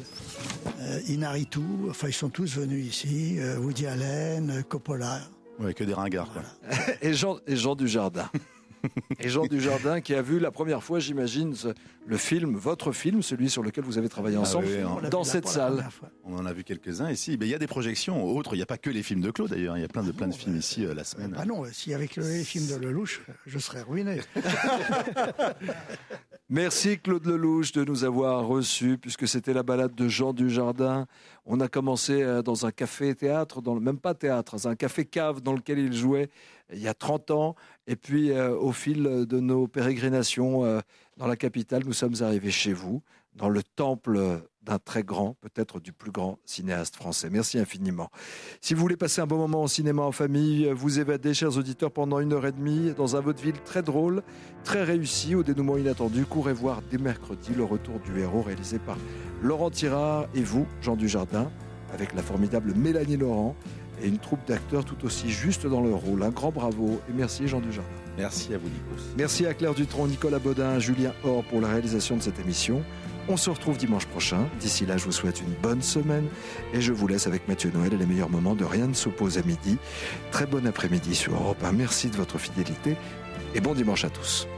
Inaritu, enfin ils sont tous venus ici, Woody Allen, Coppola. Ouais, que des ringards, quoi. Et Jean Dujardin. Et Jean Dujardin qui a vu la première fois, j'imagine, le film, votre film, celui sur lequel vous avez travaillé ensemble, dans cette salle. On en a vu quelques-uns ici. Il y a des projections autres. Il n'y a pas que les films de Claude d'ailleurs. Il y a plein de films ici la semaine. Ah non, si avec les films de Lelouch, je serais ruiné. Merci Claude Lelouch de nous avoir reçus, puisque c'était la balade de Jean Dujardin. On a commencé dans un café-théâtre, même pas théâtre, c'est un café-cave dans lequel il jouait il y a 30 ans. Et puis au fil de nos pérégrinations dans la capitale, nous sommes arrivés chez vous, dans le temple d'un très grand, peut-être du plus grand cinéaste français. Merci infiniment. Si vous voulez passer un bon moment au cinéma en famille, vous évader, chers auditeurs, pendant 1h30 dans un vaudeville très drôle, très réussi, au dénouement inattendu, courez voir dès mercredi le retour du héros réalisé par Laurent Tirard et vous, Jean Dujardin, avec la formidable Mélanie Laurent et une troupe d'acteurs tout aussi juste dans leur rôle. Un grand bravo et merci Jean Dujardin. Merci à vous Nikos. Merci à Claire Dutronc, Nicolas Baudin, Julien Or pour la réalisation de cette émission. On se retrouve dimanche prochain. D'ici là, je vous souhaite une bonne semaine et je vous laisse avec Mathieu Noël et les meilleurs moments de Rien ne s'oppose à midi. Très bon après-midi sur Europe 1. Merci de votre fidélité et bon dimanche à tous.